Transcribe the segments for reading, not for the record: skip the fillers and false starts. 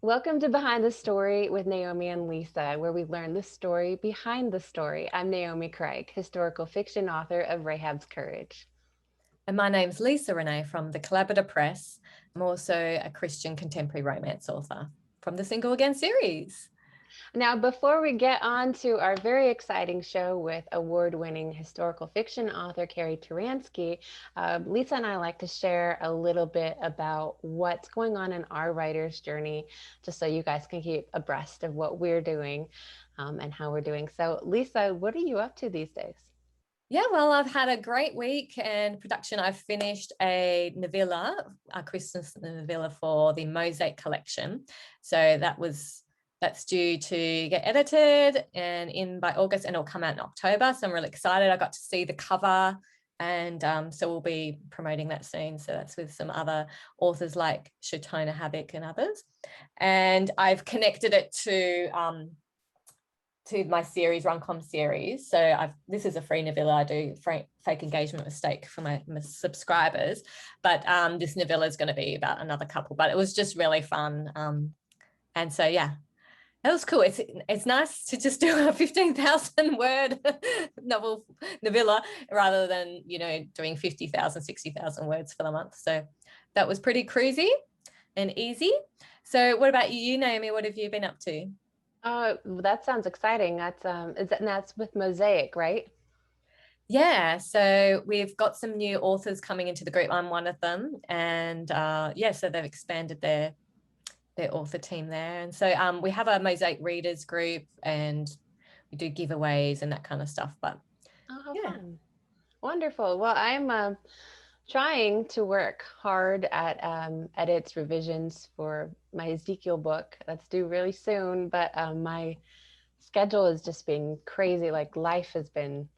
Welcome to Behind the Story with Naomi and Lisa, where we learn the story behind the story. I'm Naomi Craig, historical fiction author of Rahab's Courage. And my name's Lisa Renee from the Collaborative Press. I'm also a Christian contemporary romance author from the Single Again series. Now, before we get on to our very exciting show with award-winning historical fiction author Carrie Turansky, Lisa and I like to share a little bit about what's going on in our writer's journey, just so you guys can keep abreast of what we're doing and how we're doing. So, Lisa, what are you up to these days? Yeah, well, I've had a great week and production. I've finished a novella, a Christmas novella for the Mosaic collection. So that's due to get edited and in by August, and it'll come out in October. So I'm really excited. I got to see the cover, and so we'll be promoting that soon. So that's with some other authors like Shatona Havoc and others. And I've connected it to my series, Runcom series. So this is a free novella. I do fake engagement mistake for my subscribers, but this novella is going to be about another couple. But it was just really fun, and so yeah, it was cool. It's nice to just do a 15,000 word novella rather than doing 50,000, 60,000 words for the month. So that was pretty cruisy and easy. So what about you, Naomi? What have you been up to? That sounds exciting. That's with Mosaic, right? Yeah, so we've got some new authors coming into the group. I'm one of them, and so they've expanded their author team there. And so we have a Mosaic readers group, and we do giveaways and that kind of stuff. But how fun. Wonderful. Well, I'm trying to work hard at edits, revisions for my Ezekiel book that's due really soon, but my schedule has just been crazy. Like, life has been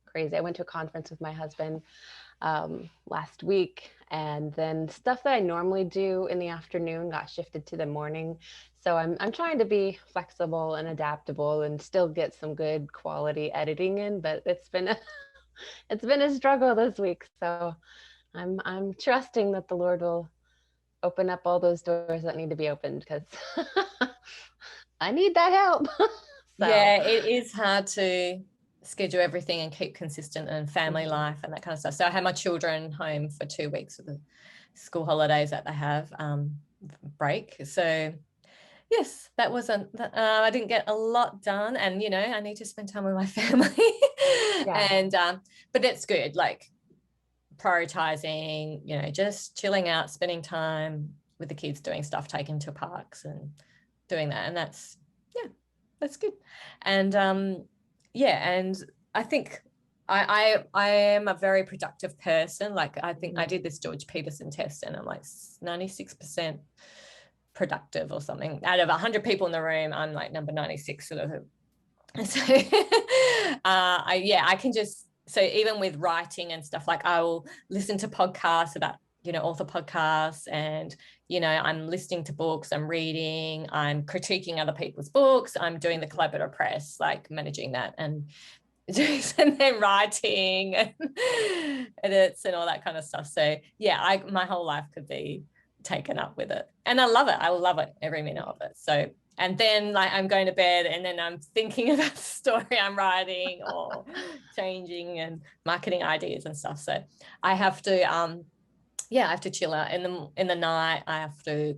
crazy. I went to a conference with my husband last week, and then stuff that I normally do in the afternoon got shifted to the morning. So I'm trying to be flexible and adaptable and still get some good quality editing in, but it's been a struggle this week. So I'm trusting that the Lord will open up all those doors that need to be opened, because I need that help. Yeah, it is hard to schedule everything and keep consistent, and family life and that kind of stuff. So I had my children home for 2 weeks of the school holidays that they have break. So yes, that wasn't I didn't get a lot done, and I need to spend time with my family. And but it's good, like prioritizing, just chilling out, spending time with the kids, doing stuff, taking to parks and doing that. And that's good. And and I think I am a very productive person. Like, I think I did this George Peterson test, and I'm like 96% productive or something. Out of 100 people in the room, I'm like number 96 sort of. So I can just, so even with writing and stuff, like I will listen to podcasts about author podcasts, and I'm listening to books, I'm reading, I'm critiquing other people's books, I'm doing the Collaborative Press, like managing that, and then writing and edits and all that kind of stuff. So yeah, my whole life could be taken up with it, and I love it every minute of it. So, and then like I'm going to bed, and then I'm thinking about the story I'm writing or changing and marketing ideas and stuff. So I have to I have to chill out in the night. I have to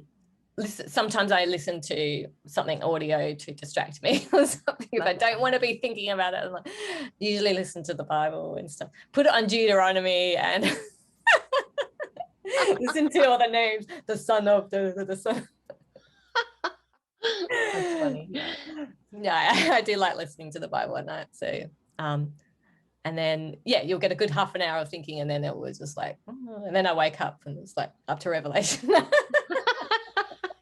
listen. Sometimes I listen to something audio to distract me or something if I don't want to be thinking about it. I usually listen to the Bible and stuff. Put it on Deuteronomy and listen to all the names. The son of the son. That's funny. Yeah, I do like listening to the Bible at night. So and then you'll get a good half an hour of thinking, and then it was just like, and then I wake up and it's like up to Revelation.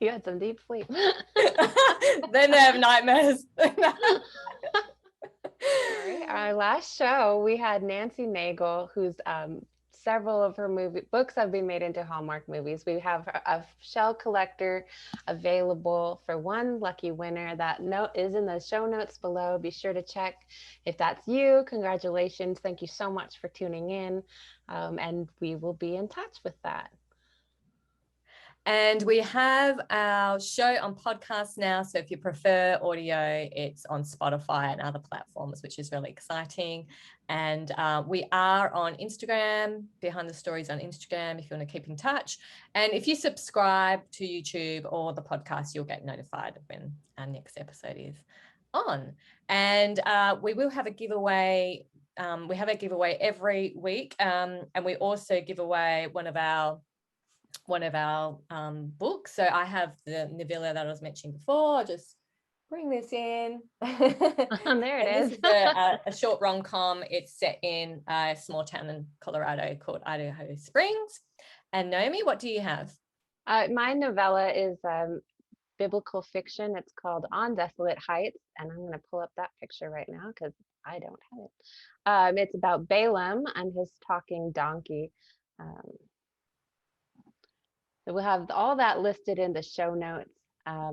You had some deep sleep. Then they have nightmares. Our last show, we had Nancy Nagel, who's several of her books have been made into Hallmark movies. We have a shell collector available for one lucky winner. That note is in the show notes below. Be sure to check. If that's you, congratulations. Thank you so much for tuning in. And we will be in touch with that. And we have our show on podcast now. So if you prefer audio, it's on Spotify and other platforms, which is really exciting. And we are on Instagram, Behind the Stories on Instagram, if you want to keep in touch. And if you subscribe to YouTube or the podcast, you'll get notified when our next episode is on. And we will have a giveaway. We have a giveaway every week. And we also give away one of our books. So I have the novella that I was mentioning before. I'll just bring this in. There it is. This is a short rom-com. It's set in a small town in Colorado called Idaho Springs. And Naomi, what do you have? My novella is biblical fiction. It's called On Desolate Heights, and I'm going to pull up that picture right now because I don't have it. It's about Balaam and his talking donkey. So we'll have all that listed in the show notes.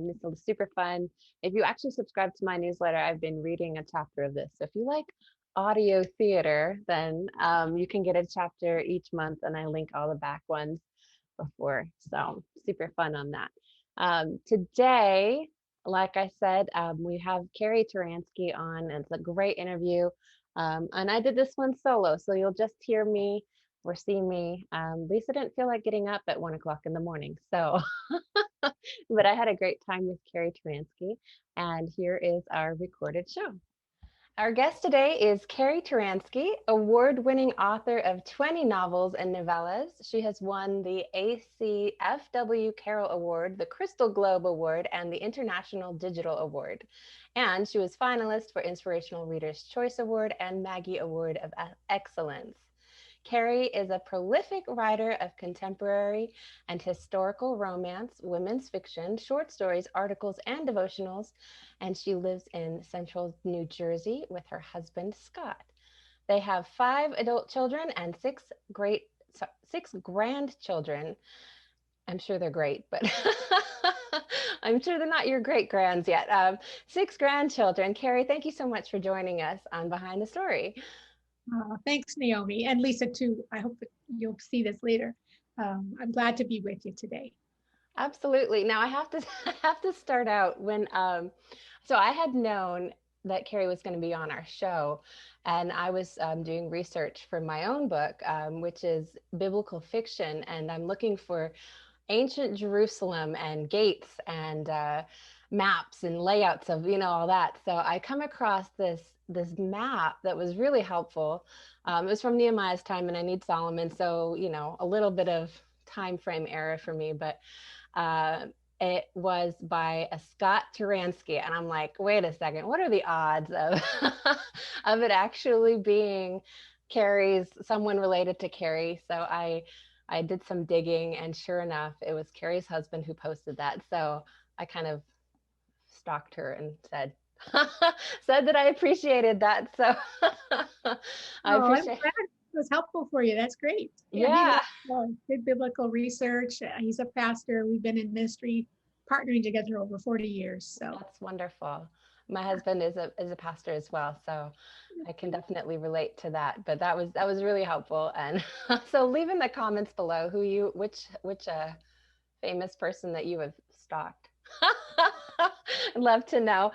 This is super fun. If you actually subscribe to my newsletter, I've been reading a chapter of this. So if you like audio theater, then you can get a chapter each month, and I link all the back ones before. So super fun on that. Today, like I said, we have Carrie Turansky on. It's a great interview. And I did this one solo, so you'll just hear me or see me. Lisa didn't feel like getting up at 1 o'clock in the morning. So, but I had a great time with Carrie Turansky. And here is our recorded show. Our guest today is Carrie Turansky, award-winning author of 20 novels and novellas. She has won the ACFW Carroll Award, the Crystal Globe Award, and the International Digital Award. And she was finalist for Inspirational Reader's Choice Award and Maggie Award of Excellence. Carrie is a prolific writer of contemporary and historical romance, women's fiction, short stories, articles, and devotionals, and she lives in central New Jersey with her husband, Scott. They have 5 adult children and 6 grandchildren. I'm sure they're great, but I'm sure they're not your great-grands yet. 6 grandchildren. Carrie, thank you so much for joining us on Behind the Story. Thanks, Naomi, and Lisa too. I hope that you'll see this later. I'm glad to be with you today. Absolutely. Now I have to start out when so I had known that Carrie was going to be on our show, and I was doing research for my own book, which is biblical fiction, and I'm looking for ancient Jerusalem and gates and maps and layouts of all that. So I come across this map that was really helpful. It was from Nehemiah's time, and I need Solomon, so a little bit of time frame error for me, but it was by a Scott Turansky, and I'm like, wait a second, what are the odds of of it actually being someone related to Carrie? So I did some digging, and sure enough, it was Carrie's husband who posted that. So I kind of stalked her and said that I appreciated that. So I appreciate. I'm glad it was helpful for you. That's great. Yeah. He did biblical research. He's a pastor. We've been in ministry partnering together over 40 years. So that's wonderful. My husband is a pastor as well, so I can definitely relate to that. But that was really helpful. And so leave in the comments below which famous person that you have stalked. I'd love to know.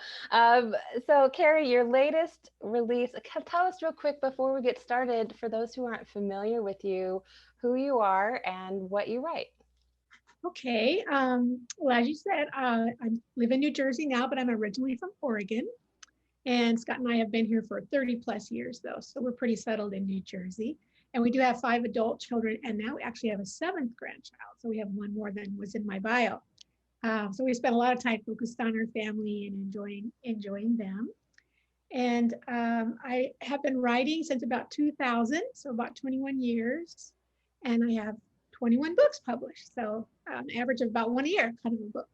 So Carrie, your latest release, tell us real quick before we get started, for those who aren't familiar with you, who you are and what you write. Okay. Well, as you said, I live in New Jersey now, but I'm originally from Oregon. And Scott and I have been here for 30 plus years though. So we're pretty settled in New Jersey. And we do have 5 adult children. And now we actually have a 7th grandchild. So we have one more than was in my bio. So we spent a lot of time focused on our family and enjoying them. And I have been writing since about 2000, so about 21 years. And I have 21 books published. So an average of about 1 a year, kind of a book.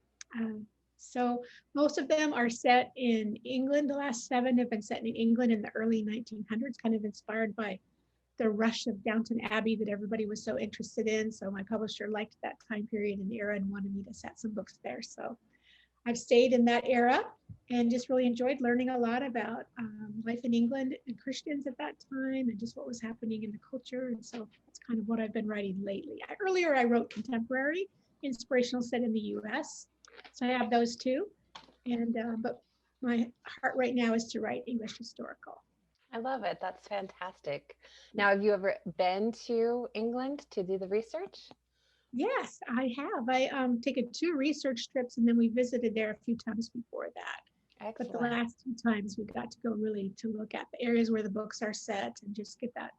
So most of them are set in England. The last 7 have been set in England in the early 1900s, kind of inspired by the rush of Downton Abbey that everybody was so interested in. So my publisher liked that time period and era and wanted me to set some books there. So I've stayed in that era and just really enjoyed learning a lot about life in England and Christians at that time and just what was happening in the culture. And so that's kind of what I've been writing lately. Earlier, I wrote contemporary, inspirational set in the US. So I have those two. And but my heart right now is to write English historical. I love it. That's fantastic. Now, have you ever been to England to do the research? Yes, I have. I taken 2 research trips and then we visited there a few times before that. But the Excellent. last 2 times we got to go really to look at the areas where the books are set and just get that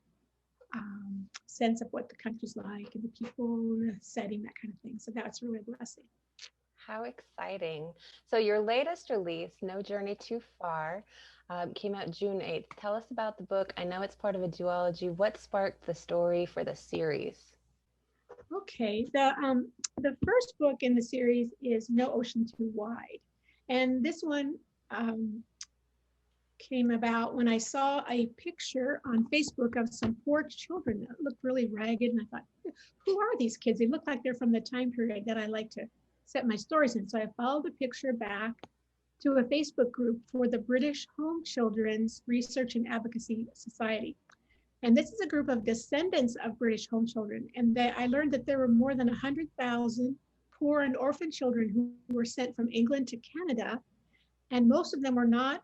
sense of what the country's like and the people, the setting, that kind of thing. So that's really a blessing. How exciting. So your latest release, No Journey Too Far, came out June 8th. Tell us about the book. I know it's part of a duology. What sparked the story for the series? Okay, the first book in the series is No Ocean Too Wide. And this one came about when I saw a picture on Facebook of some poor children that looked really ragged. And I thought, who are these kids? They look like they're from the time period that I like to set my stories in. So I followed the picture back to a Facebook group for the British Home Children's Research and Advocacy Society. And this is a group of descendants of British home children. And I learned that there were more than 100,000 poor and orphan children who were sent from England to Canada. And most of them were not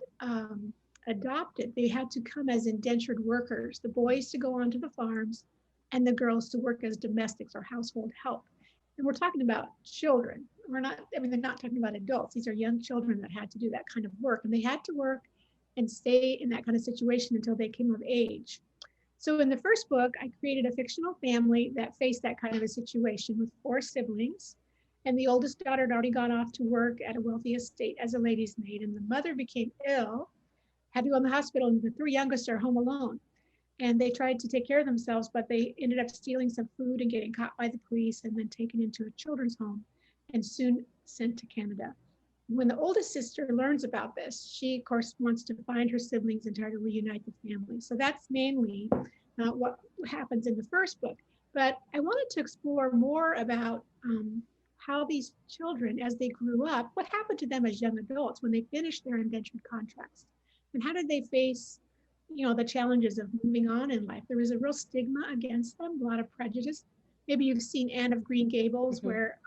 adopted. They had to come as indentured workers, the boys to go onto the farms and the girls to work as domestics or household help. And we're talking about children. We're not, I mean, they're not talking about adults. These are young children that had to do that kind of work. And they had to work and stay in that kind of situation until they came of age. So in the first book, I created a fictional family that faced that kind of a situation with 4 siblings. And the oldest daughter had already gone off to work at a wealthy estate as a lady's maid. And the mother became ill, had to go in the hospital, and the 3 youngest are home alone. And they tried to take care of themselves, but they ended up stealing some food and getting caught by the police and then taken into a children's home and soon sent to Canada. When the oldest sister learns about this, she, of course, wants to find her siblings and try to reunite the family. So that's mainly what happens in the first book. But I wanted to explore more about how these children, as they grew up, what happened to them as young adults when they finished their indentured contracts? And how did they face, the challenges of moving on in life? There was a real stigma against them, a lot of prejudice. Maybe you've seen Anne of Green Gables, where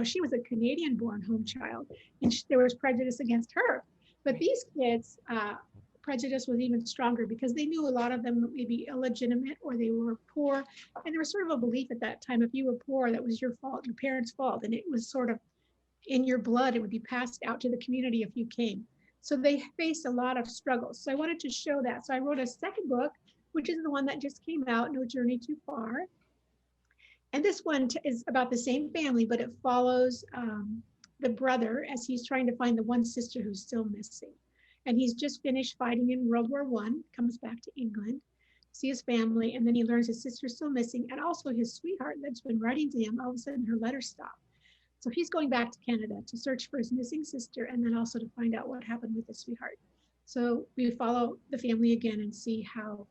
she was a Canadian-born home child, and there was prejudice against her. But these kids, prejudice was even stronger because they knew a lot of them may be illegitimate or they were poor. And there was sort of a belief at that time, if you were poor, that was your fault, your parents' fault. And it was sort of in your blood. It would be passed out to the community if you came. So they faced a lot of struggles. So I wanted to show that. So I wrote a second book, which is the one that just came out, No Journey Too Far. And this one is about the same family, but it follows the brother as he's trying to find the one sister who's still missing. And he's just finished fighting in World War I, comes back to England, see his family, and then he learns his sister's still missing, and also his sweetheart that's been writing to him, all of a sudden her letters stop. So he's going back to Canada to search for his missing sister and then also to find out what happened with his sweetheart. So we follow the family again and see how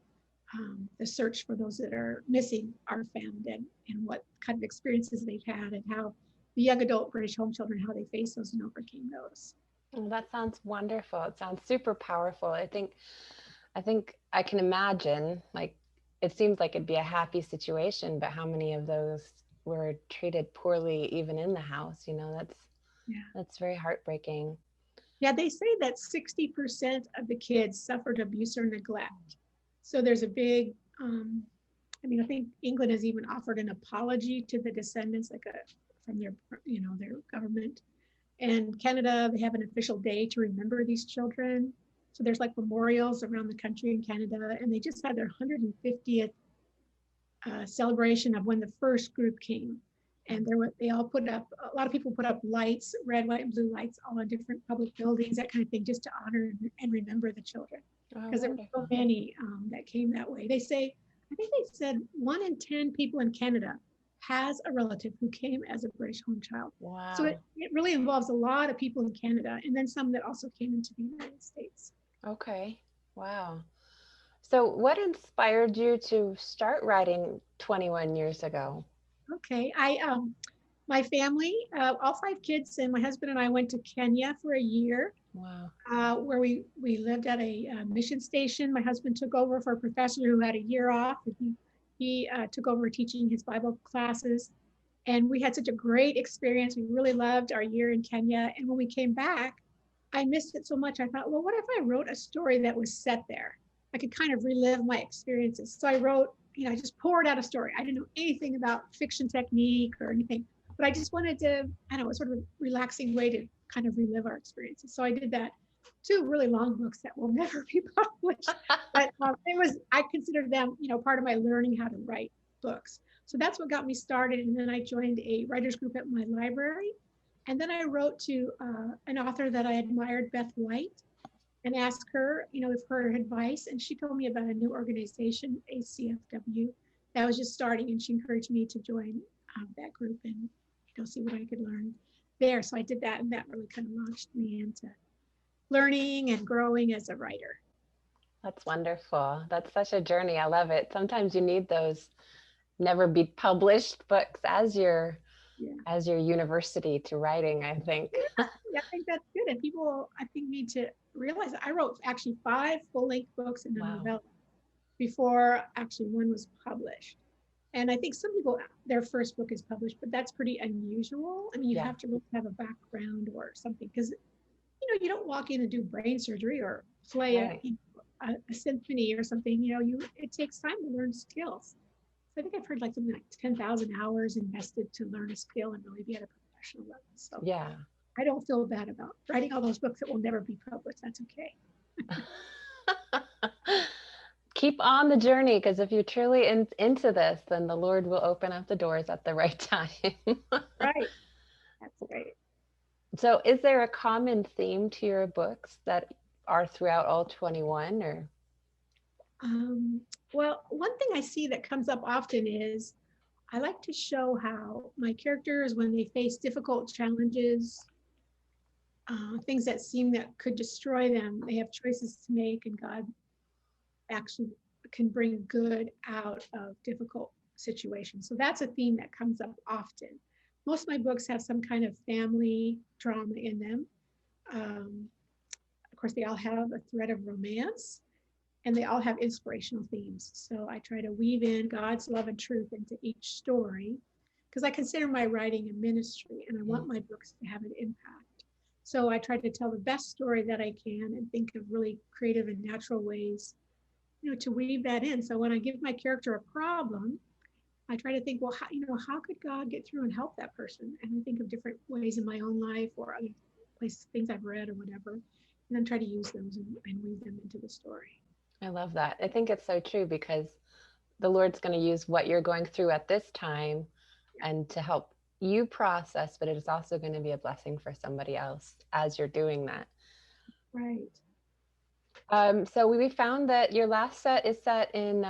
the search for those that are missing are found and what kind of experiences they've had and how the young adult British home children, how they faced those and overcame those. Well, that sounds wonderful. It sounds super powerful. I think I can imagine, like, it seems like it'd be a happy situation, but how many of those were treated poorly even in the house? That's very heartbreaking. Yeah, they say that 60% of the kids suffered abuse or neglect. So there's a big, I think England has even offered an apology to the descendants, from their government. And Canada, they have an official day to remember these children. So there's like memorials around the country in Canada, and they just had their 150th celebration of when the first group came. And they all put up, a lot of people put up lights, red, white, and blue lights, all on different public buildings, that kind of thing, just to honor and remember the children. Because there were so many that came that way. I think they said 1 in 10 people in Canada has a relative who came as a British home child. Wow. So it really involves a lot of people in Canada, and then some that also came into the United States. Okay. Wow. So what inspired you to start writing 21 years ago? Okay. My family, all 5 kids and my husband and I went to Kenya for a year. Wow. Where we lived at a mission station. My husband took over for a professor who had a year off. And he took over teaching his Bible classes. And we had such a great experience. We really loved our year in Kenya. And when we came back, I missed it so much. I thought, well, what if I wrote a story that was set there? I could kind of relive my experiences. So I wrote, I just poured out a story. I didn't know anything about fiction technique or anything, but I just wanted to, I don't know, sort of a relaxing way to kind of relive our experiences. So I did that. 2 really long books that will never be published, but I considered them, part of my learning how to write books. So that's what got me started. And then I joined a writers group at my library. And then I wrote to an author that I admired, Beth White, and asked her, for her advice. And she told me about a new organization, ACFW, that was just starting. And she encouraged me to join that group and, see what I could learn there. So I did that, and that really kind of launched me into learning and growing as a writer. That's wonderful. That's such a journey. I love it. Sometimes you need those never be published books as your university to writing, I think. Yeah, I think that's good. And people, I think, need to realize that I wrote actually 5 full-length books in a novella before actually one was published. And I think some people, their first book is published, but that's pretty unusual. I mean, you have to really have a background or something, because you don't walk in and do brain surgery or play a symphony or something. It takes time to learn skills. So I think I've heard like something like 10,000 hours invested to learn a skill and really be at a professional level. So I don't feel bad about writing all those books that will never be published. That's okay. Keep on the journey, because if you're truly into this, then the Lord will open up the doors at the right time. Right. That's great. So is there a common theme to your books that are throughout all 21, or? Well, one thing I see that comes up often is I like to show how my characters, when they face difficult challenges, things that seem that could destroy them, they have choices to make, and God actually can bring good out of difficult situations. So that's a theme that comes up often. Most of my books have some kind of family drama in them. Of course, they all have a thread of romance, and they all have inspirational themes. So I try to weave in God's love and truth into each story, because I consider my writing a ministry, and I want my books to have an impact. So I try to tell the best story that I can and think of really creative and natural ways, to weave that in. So when I give my character a problem, I try to think, well, how could God get through and help that person? And I think of different ways in my own life or other places, things I've read or whatever, and then try to use those and weave them into the story. I love that. I think it's so true, because the Lord's going to use what you're going through at this time and to help you process, but it is also going to be a blessing for somebody else as you're doing that. Right. So we found that your last set is set in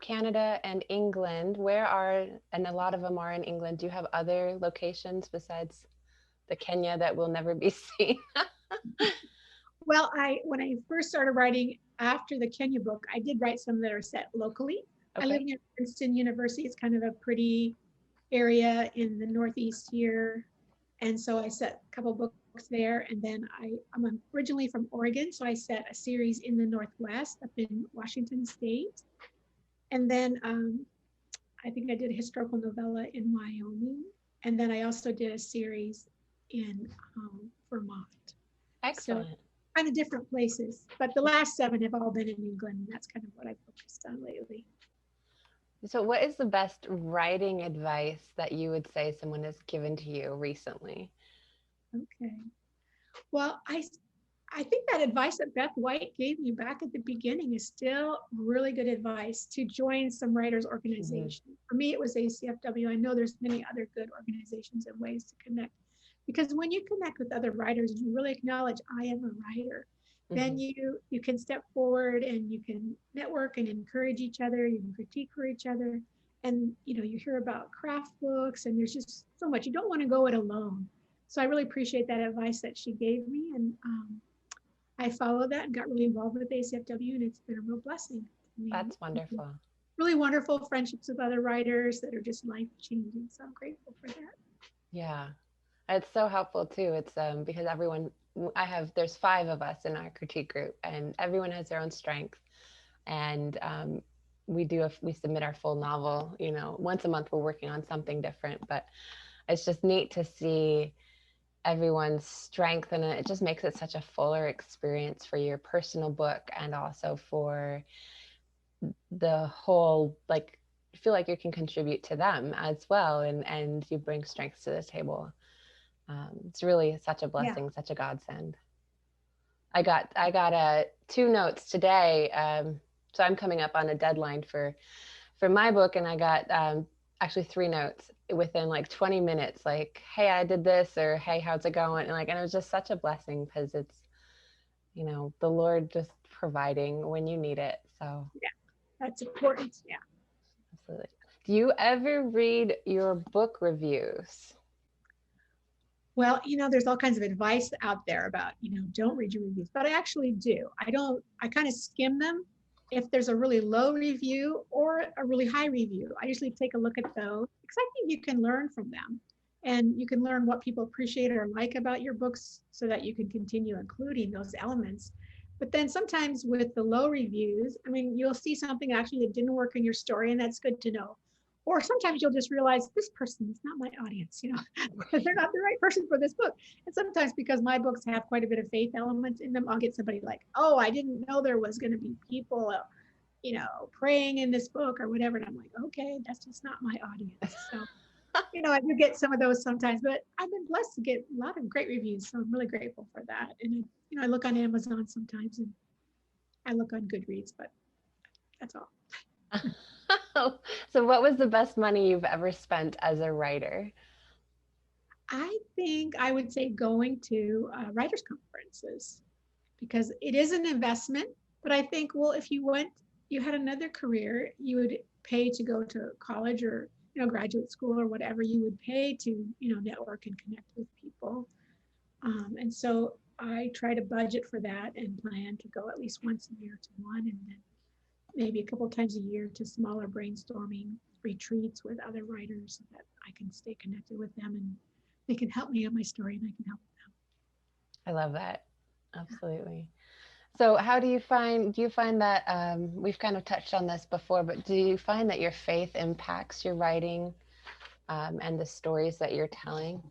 Canada and England. And a lot of them are in England. Do you have other locations besides the Kenya that will never be seen? Well, when I first started writing after the Kenya book, I did write some that are set locally. I live near Princeton University. It's kind of a pretty area in the Northeast here. And so I set a couple books there. And then I'm originally from Oregon, so I set a series in the Northwest up in Washington State. And then I think I did a historical novella in Wyoming. And then I also did a series in Vermont. Excellent. So kind of different places, but the last 7 have all been in England. And that's kind of what I've focused on lately. So what is the best writing advice that you would say someone has given to you recently? Okay. Well, I think that advice that Beth White gave me back at the beginning is still really good advice, to join some writers organization. For me, it was ACFW. I know there's many other good organizations and ways to connect, because when you connect with other writers, you really acknowledge, I am a writer. Then you can step forward and you can network and encourage each other. You can critique for each other. And, you hear about craft books, and there's just so much. You don't want to go it alone. So I really appreciate that advice that she gave me. And I followed that and got really involved with ACFW, and it's been a real blessing to me. That's wonderful. Really wonderful friendships with other writers that are just life-changing. So I'm grateful for that. Yeah, it's so helpful too. It's because there's 5 of us in our critique group, and everyone has their own strength. And we submit our full novel, once a month. We're working on something different, but it's just neat to see everyone's strength, and it just makes it such a fuller experience for your personal book and also for the whole, like, feel like you can contribute to them as well, and you bring strengths to the table. It's really such a Yeah. blessing, such a godsend. I got 2 notes today. So I'm coming up on a deadline for my book, and I got actually 3 notes within like 20 minutes, like, hey, I did this, or hey, how's it going? And it was just such a blessing, because it's, the Lord just providing when you need it. So Yeah, that's important. Yeah. absolutely. Do you ever read your book reviews? Well, there's all kinds of advice out there about, don't read your reviews, but I actually do. I kind of skim them. If there's a really low review or a really high review, I usually take a look at those, because I think you can learn from them, and you can learn what people appreciate or like about your books so that you can continue including those elements. But then sometimes with the low reviews, I mean, you'll see something actually that didn't work in your story, and that's good to know. Or sometimes you'll just realize this person is not my audience, they're not the right person for this book. And sometimes, because my books have quite a bit of faith elements in them, I'll get somebody like, oh, I didn't know there was going to be people, praying in this book or whatever. And I'm like, okay, that's just not my audience. So, I do get some of those sometimes, but I've been blessed to get a lot of great reviews. So I'm really grateful for that. And, I look on Amazon sometimes, and I look on Goodreads, but that's all. So what was the best money you've ever spent as a writer? I think I would say going to writers' conferences, because it is an investment. But I think, well, if you had another career, you would pay to go to college or graduate school or whatever. You would pay to network and connect with people. And so I try to budget for that and plan to go at least once a year to one, and then maybe a couple of times a year to smaller brainstorming retreats with other writers, so that I can stay connected with them, and they can help me on my story and I can help them. I love that. Absolutely. So how do you find that, we've kind of touched on this before, but do you find that your faith impacts your writing, and the stories that you're telling?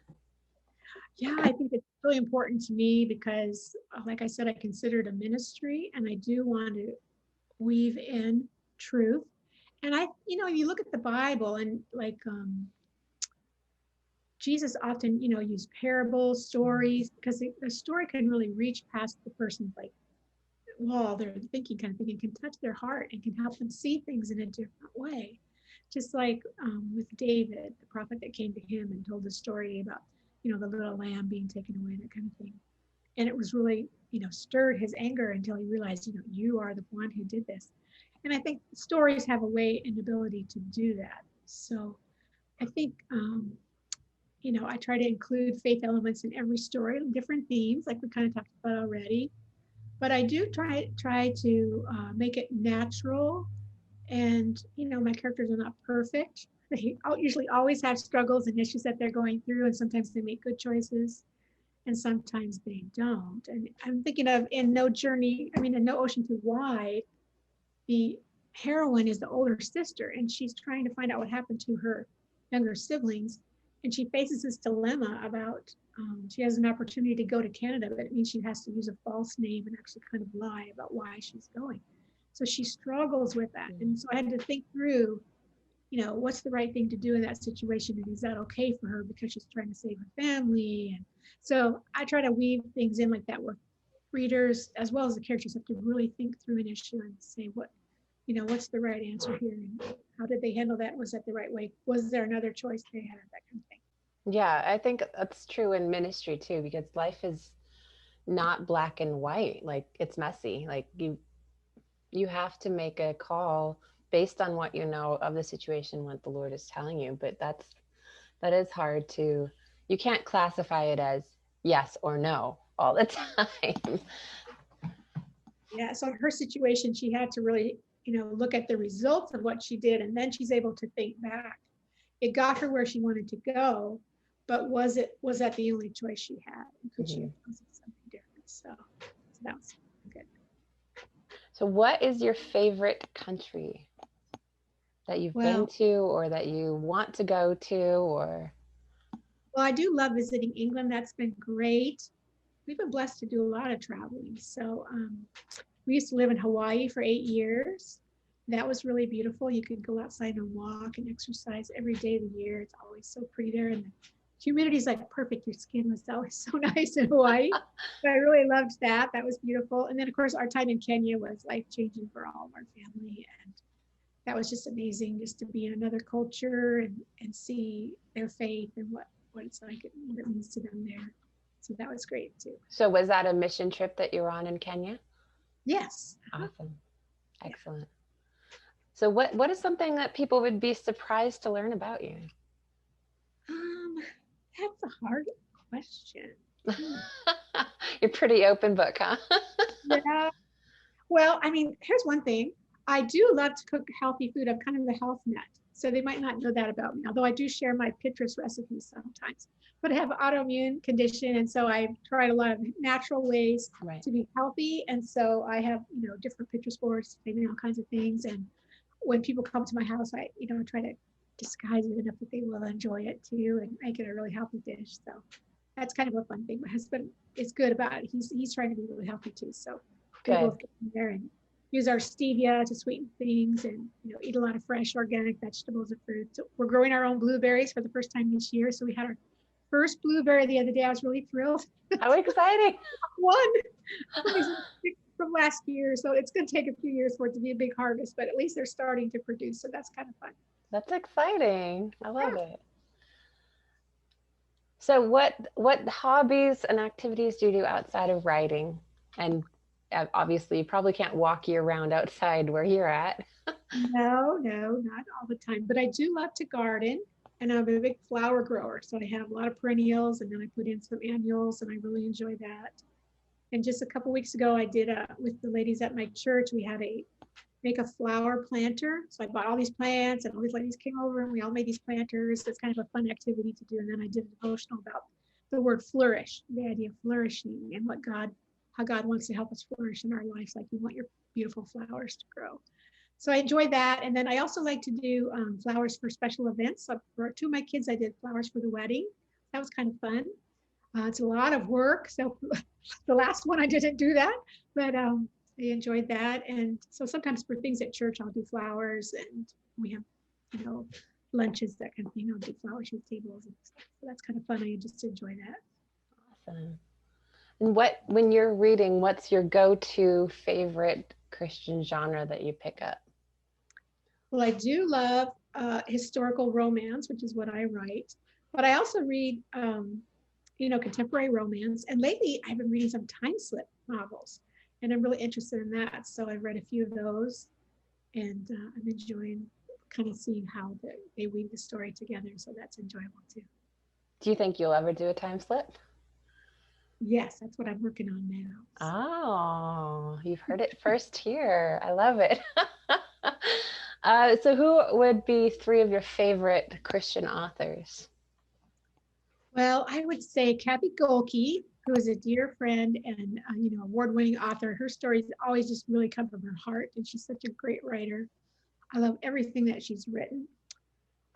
Yeah, I think it's really important to me because, like I said, I consider it a ministry, and I do want to weave in truth. And you look at the Bible, and like Jesus often, used parables, stories, because the story can really reach past the person's like wall, their thinking kind of thing, and can touch their heart and can help them see things in a different way. Just like with David, the prophet that came to him and told the story about, the little lamb being taken away, that kind of thing. And it was really, stirred his anger until he realized, you are the one who did this. And I think stories have a way and ability to do that. So I think, I try to include faith elements in every story, different themes, like we kind of talked about already. But I do try to make it natural. And, my characters are not perfect. They usually always have struggles and issues that they're going through. And sometimes they make good choices and sometimes they don't. And I'm thinking of in No Ocean Too Wide, the heroine is the older sister, and she's trying to find out what happened to her younger siblings. And she faces this dilemma about she has an opportunity to go to Canada, but it means she has to use a false name and actually kind of lie about why she's going. So she struggles with that. And so I had to think through, what's the right thing to do in that situation? And is that okay for her because she's trying to save her family? And so I try to weave things in like that where readers, as well as the characters, have to really think through an issue and say, what's the right answer here? And how did they handle that? Was that the right way? Was there another choice they had? That kind of thing. Yeah, I think that's true in ministry too, because life is not black and white. Like, it's messy. Like, you have to make a call based on what you know of the situation, what the Lord is telling you. But that is hard to, you can't classify it as yes or no all the time. Yeah. So in her situation, she had to really, look at the results of what she did, and then she's able to think back. It got her where she wanted to go, but was that the only choice she had? And could she have chosen something different? So that was good. So what is your favorite country that you've been to, or that you want to go to, or? Well, I do love visiting England. That's been great. We've been blessed to do a lot of traveling. So we used to live in Hawaii for 8 years. That was really beautiful. You could go outside and walk and exercise every day of the year. It's always so pretty there. And the humidity is like perfect. Your skin was always so nice in Hawaii. But I really loved that. That was beautiful. And then, of course, our time in Kenya was life-changing for all of our family. And that was just amazing, just to be in another culture and see their faith and what it's like and what it means to them there. So that was great too. So was that a mission trip that you were on in Kenya? Yes. Awesome. Excellent. So what is something that people would be surprised to learn about you? That's a hard question. You're pretty open book, huh? Yeah. Well, I mean, here's one thing. I do love to cook healthy food. I'm kind of a health nut. So they might not know that about me, although I do share my Pinterest recipes sometimes. But I have an autoimmune condition, and so I've tried a lot of natural ways to be healthy. And so I have, different Pinterest boards, maybe all kinds of things. And when people come to my house, I try to disguise it enough that they will enjoy it too and make it a really healthy dish. So that's kind of a fun thing. My husband is good about it. He's trying to be really healthy too. So we both get in there and use our stevia to sweeten things and eat a lot of fresh organic vegetables and fruits. So we're growing our own blueberries for the first time this year. So we had our first blueberry the other day. I was really thrilled. How exciting. One from last year. So it's going to take a few years for it to be a big harvest, but at least they're starting to produce. So that's kind of fun. That's exciting. I love it. So what hobbies and activities do you do outside of writing? And obviously you probably can't walk year round outside where you're at. No, not all the time, but I do love to garden, and I'm a big flower grower. So I have a lot of perennials, and then I put in some annuals, and I really enjoy that. And just a couple weeks ago, I did with the ladies at my church, we had make a flower planter. So I bought all these plants, and all these ladies came over and we all made these planters. It's kind of a fun activity to do. And then I did a devotional about the word flourish, the idea of flourishing and how God wants to help us flourish in our lives. Like you want your beautiful flowers to grow. So I enjoyed that. And then I also like to do flowers for special events. So for two of my kids, I did flowers for the wedding. That was kind of fun. It's a lot of work. So the last one, I didn't do that, but I enjoyed that. And so sometimes for things at church, I'll do flowers, and we have, lunches, that kind of thing. I'll do flowers with tables and stuff. So that's kind of fun. I just enjoy that. Awesome. And when you're reading, what's your go-to favorite Christian genre that you pick up? Well, I do love historical romance, which is what I write, but I also read, contemporary romance. And lately I've been reading some time slip novels, and I'm really interested in that. So I've read a few of those, and I'm enjoying kind of seeing how they weave the story together. So that's enjoyable too. Do you think you'll ever do a time slip? Yes, that's what I'm working on now. Oh, you've heard it first here. I love it. So who would be 3 of your favorite Christian authors? Well, I would say Kathy Golke, who is a dear friend and award-winning author. Her stories always just really come from her heart, and she's such a great writer. I love everything that she's written.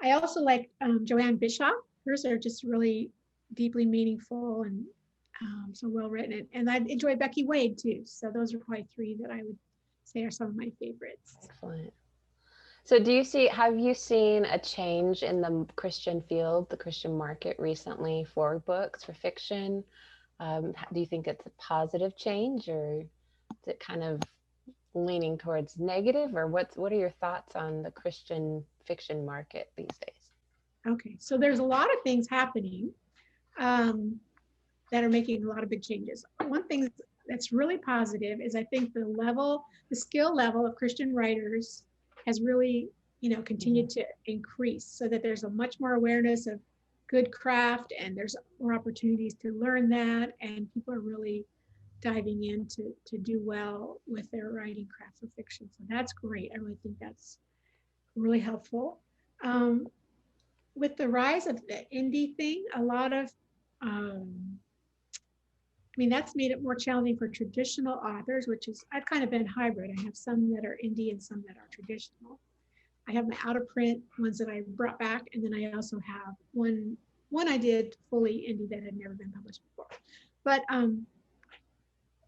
I also like Joanne Bischoff. Hers are just really deeply meaningful and so well written. And I enjoy Becky Wade too. So those are probably 3 that I would say are some of my favorites. Excellent. So have you seen a change in the Christian field, the Christian market recently for books, for fiction? Do you think it's a positive change, or is it kind of leaning towards negative, or what are your thoughts on the Christian fiction market these days? Okay, so there's a lot of things happening that are making a lot of big changes. One thing that's really positive is I think the skill level of Christian writers has really, continued to increase, so that there's a much more awareness of good craft, and there's more opportunities to learn that, and people are really diving in to do well with their writing craft for fiction. So that's great. I really think that's really helpful. With the rise of the indie thing, a lot of that's made it more challenging for traditional authors, which is, I've kind of been hybrid. I have some that are indie and some that are traditional. I have my out of print ones that I brought back, and then I also have one one I did fully indie that had never been published before. But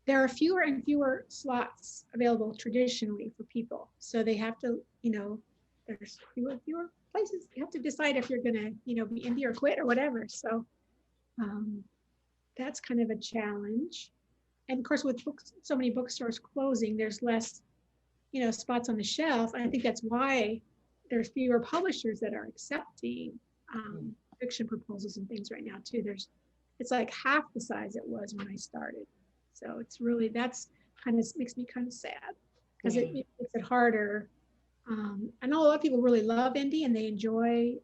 there are fewer and fewer slots available traditionally for people. So they have to, there's fewer and fewer places. You have to decide if you're going to, be indie or quit or whatever. So that's kind of a challenge. And of course, with books, so many bookstores closing, there's less, spots on the shelf. And I think that's why there's fewer publishers that are accepting fiction proposals and things right now too. It's like half the size it was when I started. So it's really, that's kind of makes me kind of sad because it makes it harder. I know a lot of people really love indie and they enjoy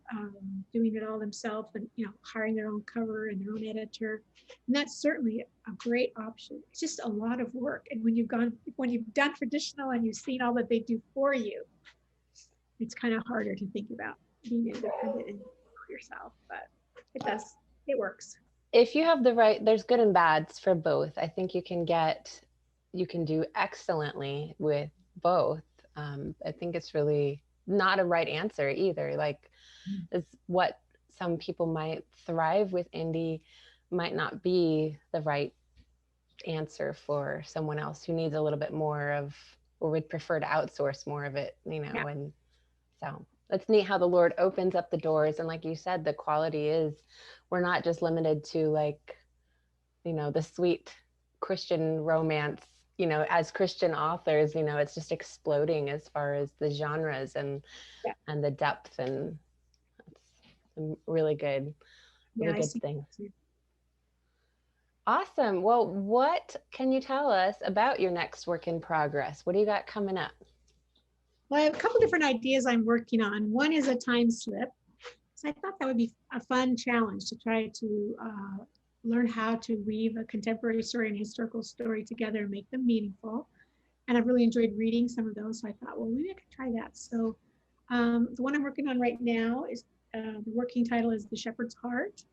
doing it all themselves and, hiring their own cover and their own editor. And that's certainly a great option. It's just a lot of work. And when you've done traditional and you've seen all that they do for you, it's kind of harder to think about being independent and yourself, but it works. If you have the right, there's good and bads for both. I think you can do excellently with both. I think it's really not a right answer either. Like, it's what some people might thrive with indie might not be the right answer for someone else who needs a little bit more of, or would prefer to outsource more of it, and so it's neat how the Lord opens up the doors. And like you said, the quality is, we're not just limited to like, the sweet Christian romance, as Christian authors, it's just exploding as far as the genres and the depth, and it's really good thing. Awesome. Well, what can you tell us about your next work in progress? What do you got coming up? Well, I have a couple different ideas I'm working on. One is a time slip. So I thought that would be a fun challenge to try to learn how to weave a contemporary story and historical story together and make them meaningful. And I've really enjoyed reading some of those. So I thought, well, maybe I could try that. So the one I'm working on right now is the working title is The Shepherd's Heart.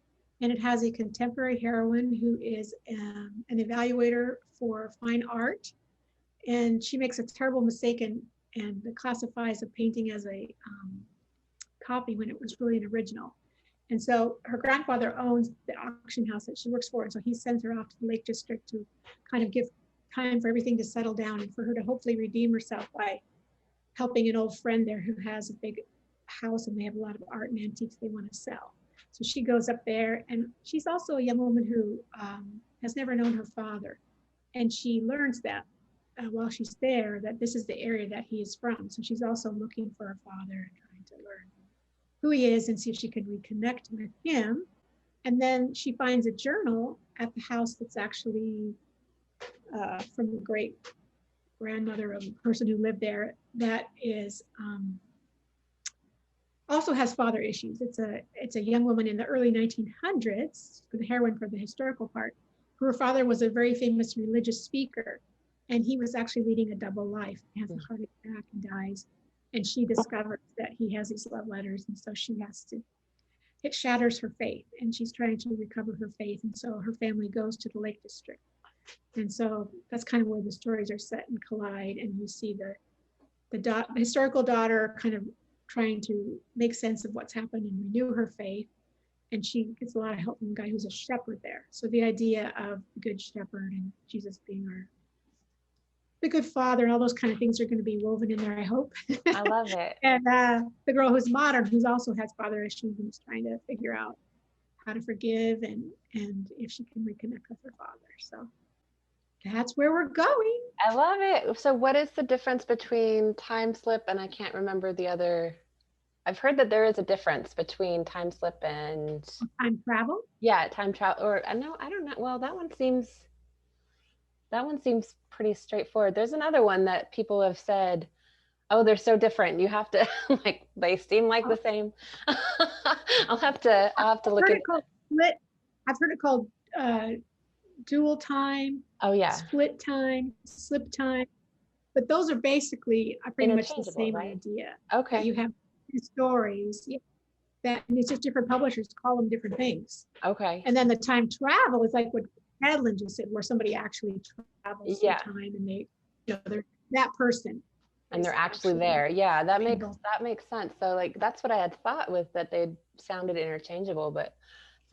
And it has a contemporary heroine who is an evaluator for fine art. And she makes a terrible mistake and classifies a painting as a copy when it was really an original. And so her grandfather owns the auction house that she works for. And so he sends her off to the Lake District to kind of give time for everything to settle down and for her to hopefully redeem herself by helping an old friend there who has a big house and they have a lot of art and antiques they want to sell. So she goes up there, and she's also a young woman who has never known her father. And she learns that while she's there, that this is the area that he is from. So she's also looking for her father and trying to learn who he is and see if she can reconnect with him. And then she finds a journal at the house that's actually from the great grandmother of a person who lived there that is also has father issues. It's a young woman in the early 1900s, for the heroine for the historical part. Her father was a very famous religious speaker, and he was actually leading a double life. He has a heart attack and dies. And she discovers that he has these love letters, and so it shatters her faith, and she's trying to recover her faith. And so her family goes to the Lake District. And so that's kind of where the stories are set and collide. And you see the historical daughter kind of trying to make sense of what's happened and renew her faith. And she gets a lot of help from a guy who's a shepherd there. So the idea of the good shepherd and Jesus being the good father and all those kind of things are going to be woven in there, I hope. I love it. And the girl who's modern, who also has father issues and is trying to figure out how to forgive and if she can reconnect with her father. So that's where we're going. I love it. So what is the difference between time slip and I can't remember the other? I've heard that there is a difference between time slip and time travel. Yeah, time travel. Or I don't know. Well, that one seems pretty straightforward. There's another one that people have said, oh, they're so different. You have to like, they seem like the same. I'll have to look at it. I've heard it called dual time. Oh yeah. Split time, slip time. But those are basically pretty much the same idea. Okay. You have two stories and it's just different publishers call them different things. Okay. And then the time travel is like what Madeline just said, where somebody actually travels through time and they're that person. And they're actually there. Yeah, that makes sense. So like that's what I had thought with that they sounded interchangeable, but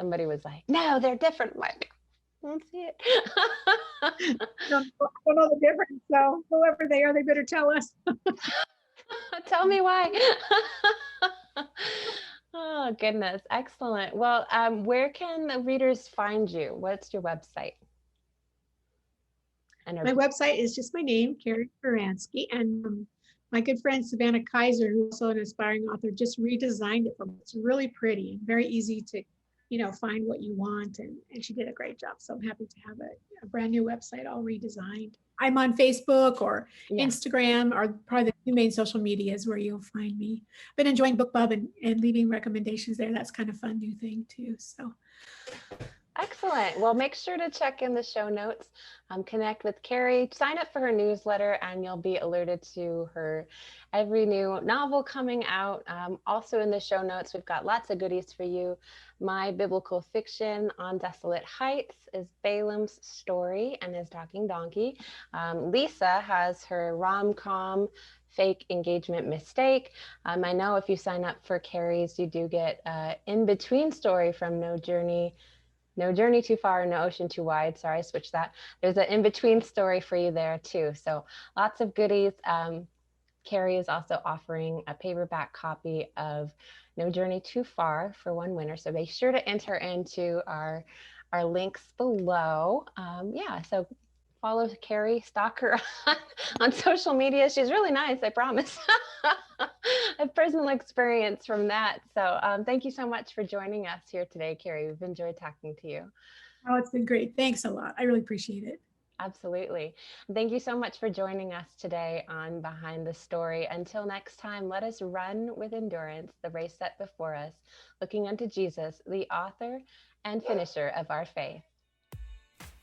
somebody was like, no, they're different. I'm like, I don't see it. I don't know the difference. So whoever they are, they better tell us. Tell me why. Oh, goodness. Excellent. Well, where can the readers find you? What's your website? And My website is just my name, Carrie Turansky, and my good friend Savannah Kaiser, who's also an aspiring author, just redesigned it for me. It's really pretty and very easy to, find what you want, and she did a great job. So I'm happy to have a brand new website all redesigned. I'm on Facebook or Instagram, are probably the two main social medias where you'll find me. Been enjoying BookBub and leaving recommendations there. That's kind of fun new thing too. So. Excellent. Well, make sure to check in the show notes, connect with Carrie, sign up for her newsletter, and you'll be alerted to her every new novel coming out. Also in the show notes, we've got lots of goodies for you. My biblical fiction on Desolate Heights is Balaam's Story and His Talking Donkey. Lisa has her rom-com Fake Engagement Mistake. I know if you sign up for Carrie's, you do get in-between story from No Journey Too Far, No Ocean Too Wide. Sorry, I switched that. There's an in-between story for you there too. So lots of goodies. Carrie is also offering a paperback copy of No Journey Too Far for one winner. So be sure to enter into our links below. So follow Carrie, stalk her on social media. She's really nice, I promise. I have personal experience from that. So thank you so much for joining us here today, Carrie. We've enjoyed talking to you. Oh, it's been great. Thanks a lot. I really appreciate it. Absolutely. Thank you so much for joining us today on Behind the Story. Until next time, let us run with endurance the race set before us, looking unto Jesus, the author and finisher of our faith.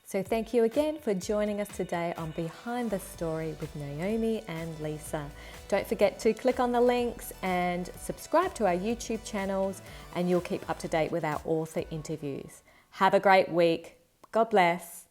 So thank you again for joining us today on Behind the Story with Naomi and Lisa. Don't forget to click on the links and subscribe to our YouTube channels, and you'll keep up to date with our author interviews. Have a great week. God bless.